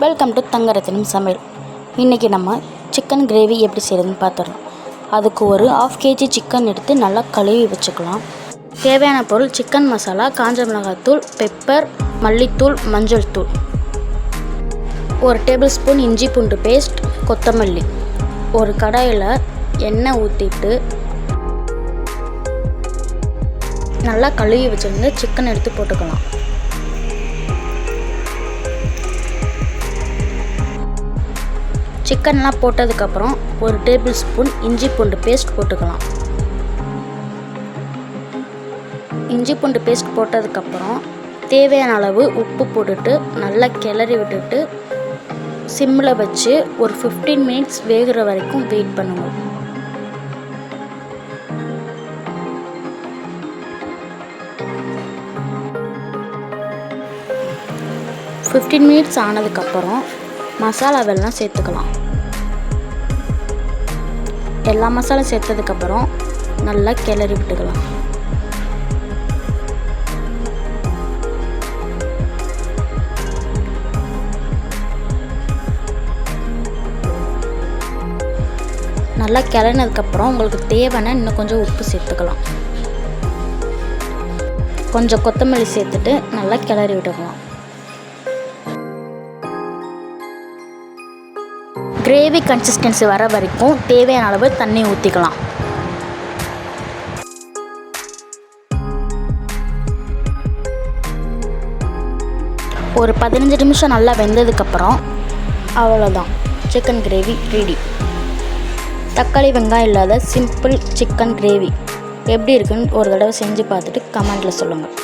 Welcome to Thangarathinam சமையல். இன்றைக்கி நம்ம சிக்கன் கிரேவி எப்படி செய்கிறதுன்னு பார்த்துடலாம். அதுக்கு ஒரு 1/2 kg சிக்கன் எடுத்து நல்லா கழுவி வச்சுக்கலாம். தேவையான பொருள் சிக்கன் மசாலா, காஞ்ச மிளகாய்த்தூள், பெப்பர், மல்லித்தூள், மஞ்சள் தூள், 1 டேபிள் ஸ்பூன் இஞ்சி பூண்டு பேஸ்ட், கொத்தமல்லி. ஒரு கடாயில் எண்ணெய் ஊற்றிட்டு நல்லா கழுவி வச்சுருந்து சிக்கன் எடுத்து போட்டுக்கலாம். சிக்கன்லாம் போட்டதுக்கப்புறம் 1 டேபிள் ஸ்பூன் இஞ்சி பூண்டு பேஸ்ட் போட்டுக்கலாம். இஞ்சி பூண்டு பேஸ்ட் போட்டதுக்கப்புறம் தேவையான அளவு உப்பு போட்டுட்டு நல்லா கிளறி விட்டுட்டு சிம்மில் வச்சு ஒரு 15 மினிட்ஸ் வேகிற வரைக்கும் வெயிட் பண்ணுங்க. மினிட்ஸ் ஆனதுக்கப்புறம் மசாலாவெல்லாம் சேர்த்துக்கலாம். எல்லா மசாலா சேர்த்ததுக்கப்புறம் நல்லா கிளறி விட்டுக்கலாம். நல்லா கிளறினதுக்கப்புறம் உங்களுக்கு தேவையான இன்னும் கொஞ்சம் உப்பு சேர்த்துக்கலாம். கொஞ்சம் கொத்தமல்லி சேர்த்துட்டு நல்லா கிளறி விட்டுக்கலாம். கிரேவி கன்சிஸ்டன்சி வர வரைக்கும் தேவையான அளவு தண்ணி ஊற்றிக்கலாம். ஒரு 15 நிமிஷம் நல்லா வெந்ததுக்கப்புறம் அவ்வளோதான், சிக்கன் கிரேவி ரெடி. தக்காளி வெங்காயம் இல்லாத சிம்பிள் சிக்கன் கிரேவி எப்படி இருக்குன்னு ஒரு தடவை செஞ்சு பார்த்துட்டு கமெண்டில் சொல்லுங்கள்.